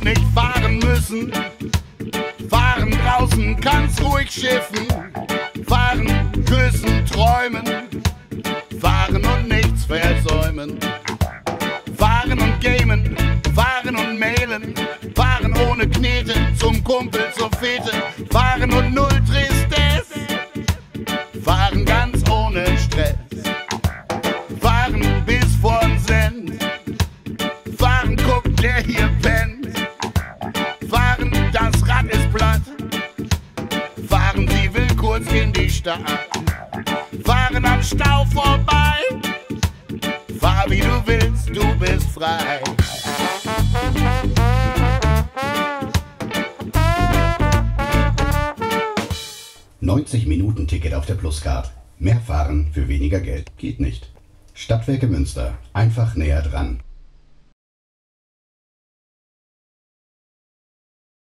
und nicht fahren müssen. Fahren draußen kannst ruhig schiffen. Fahren, küssen, träumen. Fahren und nichts versäumen. Fahren und gamen, fahren und mailen. Fahren ohne Knete, zum Kumpel, zur Fete. Fahren und null Tristesse. Fahren ganz ohne Stress. Fahren bis vorn Send. Fahren, guckt, der hier pennt. Fahren, das Rad ist platt. Fahren, sie will kurz in die Stadt. Fahren am Stau vorbei. Fahr wie du willst, du bist frei. $90-Minuten-Ticket auf der Pluscard. Mehr fahren für weniger Geld geht nicht. Stadtwerke Münster. Einfach näher dran.